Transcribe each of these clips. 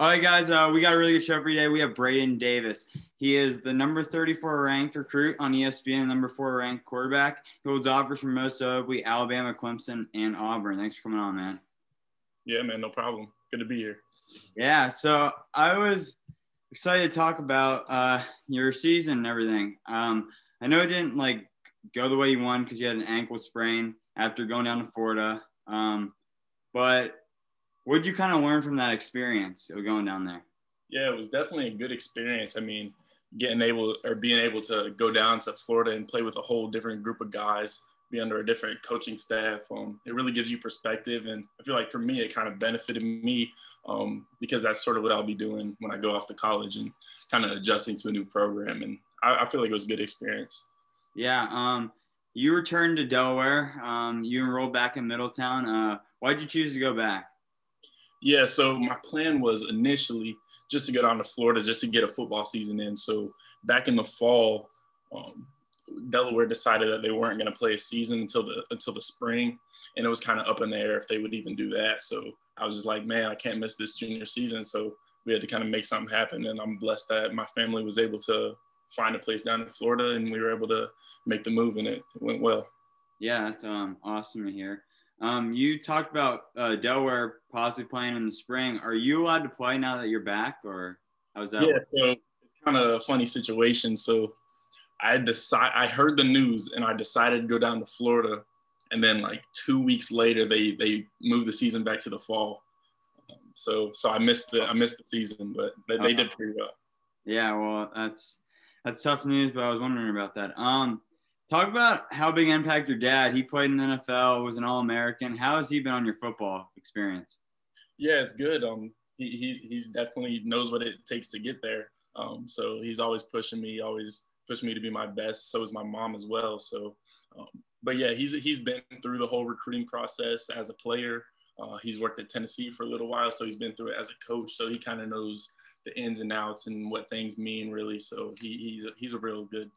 All right, guys, we got a really good show for you today. We have Braden Davis. He is the number 34 ranked recruit on ESPN, number 4 ranked quarterback. He holds offers from most notably Alabama, Clemson, and Auburn. Thanks for coming on, man. Yeah, man, no problem. Good to be here. Yeah, so I was excited to talk about your season and everything. I know it didn't go the way you wanted because you had an ankle sprain after going down to Florida. But what did you kind of learn from that experience of going down there? Yeah, it was definitely a good experience. I mean, being able to go down to Florida and play with a whole different group of guys, be under a different coaching staff, it really gives you perspective. And I feel like for me, it kind of benefited me because that's sort of what I'll be doing when I go off to college and kind of adjusting to a new program. And I feel like it was a good experience. Yeah. You returned to Delaware. You enrolled back in Middletown. Why did you choose to go back? Yeah, so my plan was initially just to go down to Florida just to get a football season in. So back in the fall, Delaware decided that they weren't going to play a season until the spring, and it was kind of up in the air if they would even do that. So I was just like, man, I can't miss this junior season. So we had to kind of make something happen, and I'm blessed that my family was able to find a place down in Florida, and we were able to make the move, and it went well. Yeah, that's awesome to hear. You talked about Delaware possibly playing in the spring. Are you allowed to play now that you're back, or how's that? Yeah, so it's kind of a funny situation. So I heard the news and I decided to go down to Florida, and then like 2 weeks later they moved the season back to the fall. So I missed the season, but they did pretty well. Yeah, well, that's tough news, but I was wondering about that. Talk about how big impact your dad. He played in the NFL, was an All-American. How has he been on your football experience? Yeah, it's good. He's definitely knows what it takes to get there. So he's always pushing me, to be my best. So is my mom as well. So, but yeah, he's been through the whole recruiting process as a player. He's worked at Tennessee for a little while, so he's been through it as a coach. So he kind of knows the ins and outs and what things mean, really. So he's a real good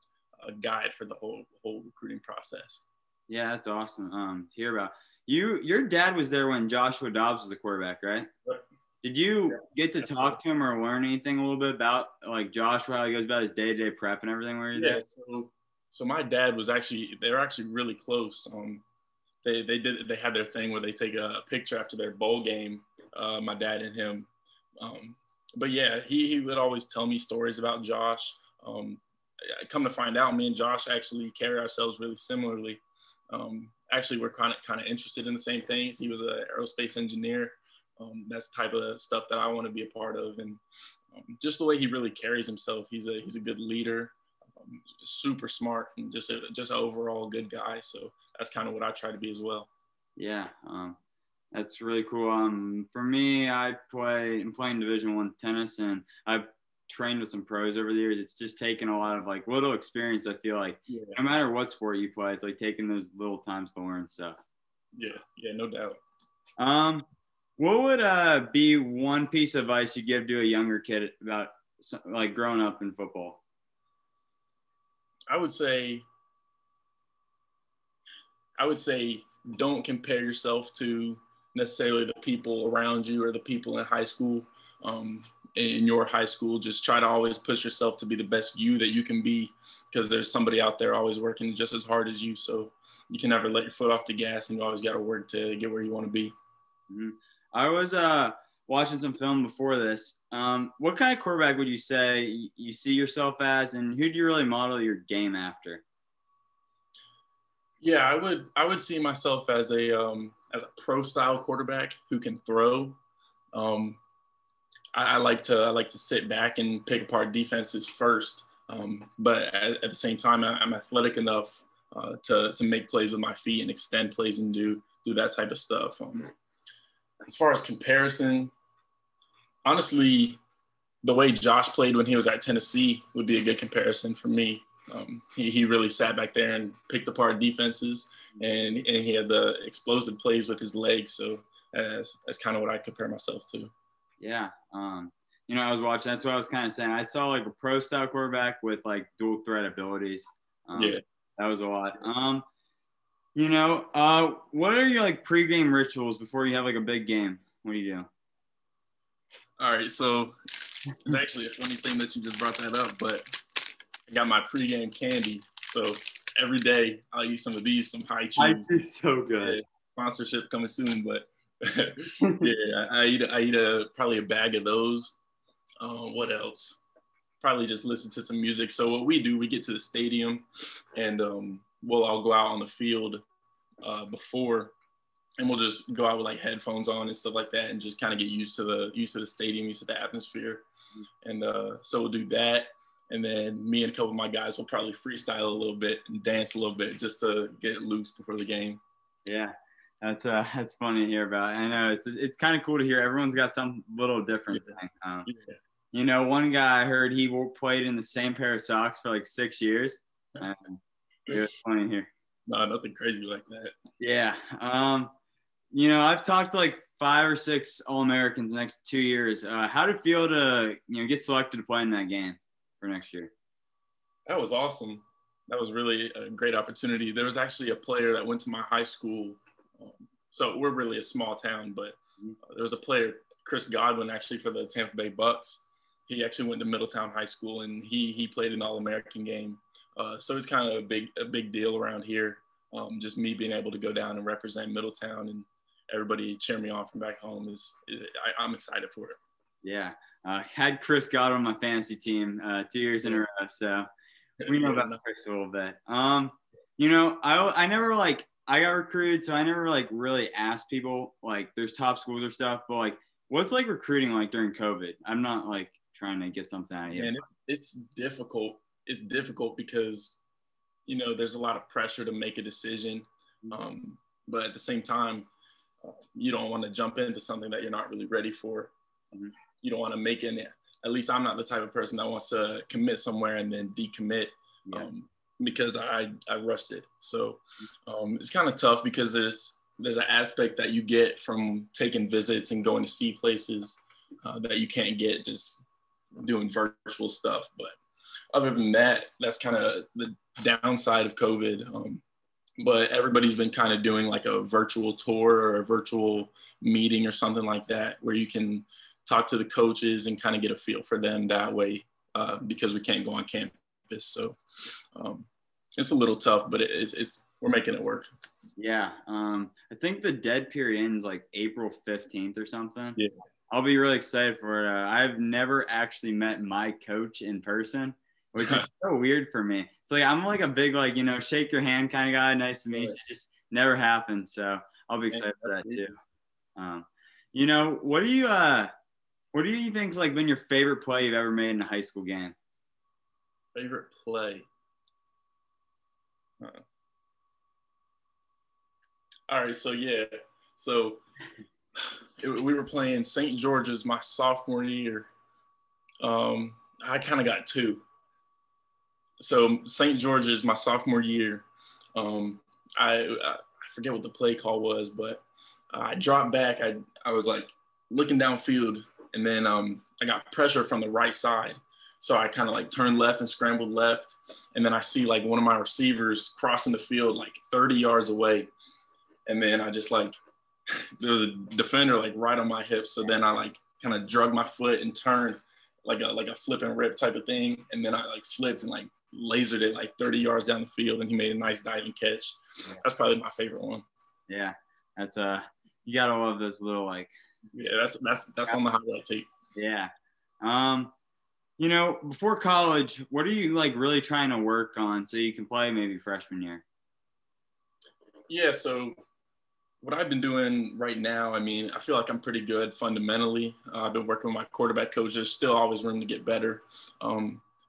guide for the whole recruiting process. Yeah, that's awesome to hear about. Your dad was there when Joshua Dobbs was the quarterback, right? Yep. Did you get to talk to him or learn anything a little bit about Joshua, how he goes about his day-to-day prep and everything where you're there? So my dad was they were actually really close. They had their thing where they take a picture after their bowl game, my dad and him. But yeah, he would always tell me stories about Josh. Come to find out, me and Josh actually carry ourselves really similarly. Actually, we're kind of interested in the same things. He was an aerospace engineer. That's the type of stuff that I want to be a part of, and just the way he really carries himself. He's a good leader, super smart, and just an overall good guy. So that's kind of what I try to be as well. Yeah, that's really cool. For me, I'm playing Division I tennis, and I've trained with some pros over the years. It's just taken a lot of little experience. I feel like no matter what sport you play, it's like taking those little times to learn stuff. Yeah, no doubt. What would be one piece of advice you give to a younger kid about growing up in football? I would say don't compare yourself to necessarily the people around you or the people in high school. In your high school, just try to always push yourself to be the best you that you can be, because there's somebody out there always working just as hard as you. So you can never let your foot off the gas, and you always got to work to get where you want to be. Mm-hmm. I was watching some film before this. What kind of quarterback would you say you see yourself as, and who do you really model your game after? Yeah, I would see myself as a pro style quarterback who can throw. I like to sit back and pick apart defenses first, but at the same time, I'm athletic enough to make plays with my feet and extend plays and do that type of stuff. As far as comparison, honestly, the way Josh played when he was at Tennessee would be a good comparison for me. He really sat back there and picked apart defenses, and he had the explosive plays with his legs. So that's kind of what I compare myself to. Yeah. I was watching. That's what I was kind of saying. I saw a pro style quarterback with dual threat abilities. That was a lot. What are your pregame rituals before you have a big game? What do you do? All right, so it's actually a funny thing that you just brought that up, but I got my pregame candy. So every day I'll eat some of these, some high chews. It's so good. Yeah, sponsorship coming soon, but yeah, I eat probably a bag of those. What else? Probably just listen to some music. So what we do, we get to the stadium, and we'll all go out on the field before, and we'll just go out with like headphones on and stuff like that, and just kind of get used to the stadium, used to the atmosphere, and so we'll do that. And then me and a couple of my guys will probably freestyle a little bit and dance a little bit just to get loose before the game. Yeah, that's funny to hear about. I know it's kind of cool to hear. Everyone's got some little different thing. Yeah. You know, one guy I heard he played in the same pair of socks for like 6 years. It was funny here. No, nothing crazy like that. Yeah. You know, I've talked to like 5 or 6 All-Americans the next 2 years. How did it feel to, get selected to play in that game for next year? That was awesome. That was really a great opportunity. There was actually a player that went to my high school. So we're really a small town, but there was a player, Chris Godwin, actually for the Tampa Bay Bucks. He actually went to Middletown High School, and he played an All-American game. So it's kind of a big deal around here. Just me being able to go down and represent Middletown, and everybody cheer me on from back home I'm excited for it. Yeah, had Chris Godwin on my fantasy team 2 years in a row, so we know about Chris a little bit. I never I got recruited, so I never really asked people there's top schools or stuff, but what's recruiting during COVID? I'm not trying to get something out of you. And it's difficult. It's difficult because there's a lot of pressure to make a decision, but at the same time, you don't want to jump into something that you're not really ready for. You don't want to make it. At least I'm not the type of person that wants to commit somewhere and then decommit because I rushed it. So it's kind of tough because there's an aspect that you get from taking visits and going to see places that you can't get just doing virtual stuff. But other than that, that's kind of the downside of COVID. But everybody's been kind of doing a virtual tour or a virtual meeting or something like that, where you can talk to the coaches and kind of get a feel for them that way because we can't go on campus. So it's a little tough, but we're making it work. Yeah. I think the dead period ends April 15th or something. Yeah. I'll be really excited for it. I've never actually met my coach in person, which is so weird for me. It's I'm a big, shake your hand kind of guy. Nice to meet you. Just never happened. So I'll be excited for that too. What do you think's been your favorite play you've ever made in a high school game? Favorite play? All right. So, yeah. So we were playing St. George's my sophomore year. I kind of got 2. So St. George's my sophomore year. I forget what the play call was, but I dropped back. I was looking downfield, and then I got pressure from the right side. So I kind of turned left and scrambled left. And then I see one of my receivers crossing the field 30 yards away. And then I just there was a defender right on my hip. So then I kind of drug my foot and turned like a flip and rip type of thing. And then I flipped and lasered it 30 yards down the field, and he made a nice diving catch. Yeah. That's probably my favorite one. Yeah. That's you gotta love those little yeah, that's on the highlight tape. Yeah. Before college, what are you really trying to work on so you can play maybe freshman year? Yeah, so what I've been doing right now, I feel like I'm pretty good fundamentally. I've been working with my quarterback coach. There's still always room to get better.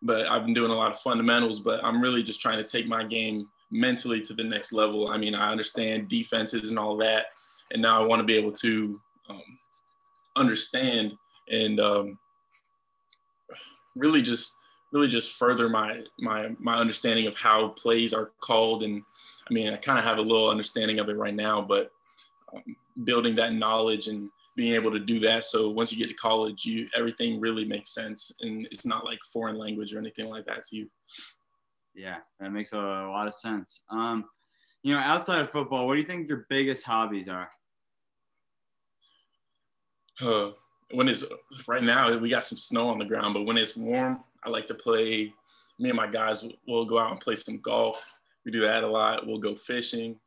But I've been doing a lot of fundamentals, but I'm really just trying to take my game mentally to the next level. I understand defenses and all that, and now I want to be able to understand and really just further my understanding of how plays are called. And I kind of have a little understanding of it right now, but building that knowledge and being able to do that. So once you get to college, everything really makes sense, and it's not foreign language or anything like that to you. Yeah, that makes a lot of sense. Outside of football, what do you think your biggest hobbies are? when it's right now, we got some snow on the ground, but when it's warm, I like to play. Me and my guys will go out and play some golf. We do that a lot. We'll go fishing.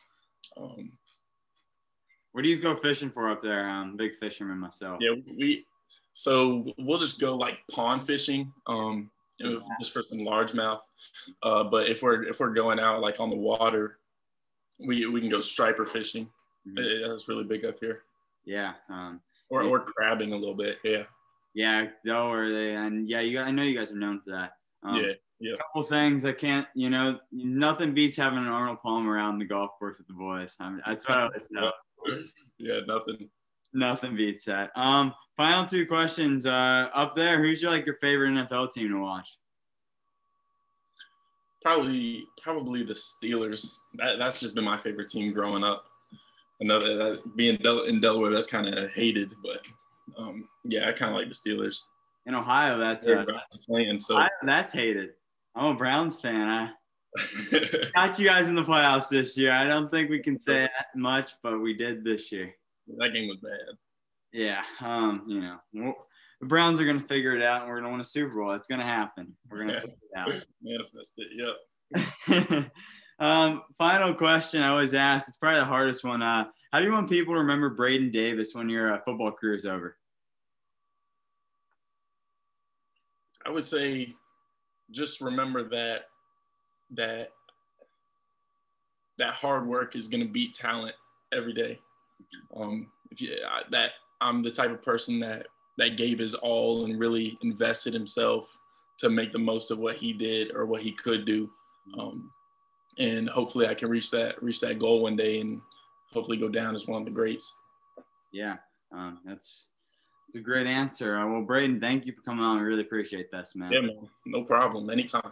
What do you go fishing for up there? I'm a big fisherman myself. Yeah, so we'll just go like pond fishing, just for some largemouth. But if we're going out like on the water, we can go striper fishing. Mm-hmm. That's really big up here. Yeah. Or crabbing a little bit. Yeah. Yeah. So are they? And yeah, I know you guys are known for that. Yeah. A couple things I can't. Nothing beats having an Arnold Palmer out on the golf course with the boys. That's what I always know. Yeah, nothing. Nothing beats that. Final two questions. Up there, who's your favorite NFL team to watch? Probably the Steelers. That's just been my favorite team growing up. Another that being in Delaware, that's kind of hated, but yeah, I kind of like the Steelers. In Ohio, that's playing, so Ohio, that's hated. I'm a Browns fan. I got you guys in the playoffs this year. I don't think we can say that much, but we did this year. That game was bad. Yeah, the Browns are going to figure it out, and we're going to win a Super Bowl. It's going to happen. We're going to figure it out. Manifest it, yep. Final question I always ask. It's probably the hardest one. How do you want people to remember Braden Davis when your football career is over? I would say just remember that hard work is going to beat talent every day. That I'm the type of person that gave his all and really invested himself to make the most of what he did or what he could do. And hopefully I can reach that goal one day and hopefully go down as one of the greats. Yeah, that's a great answer. Well, Braden, thank you for coming on. I really appreciate this, man. Yeah, man. No problem. Anytime.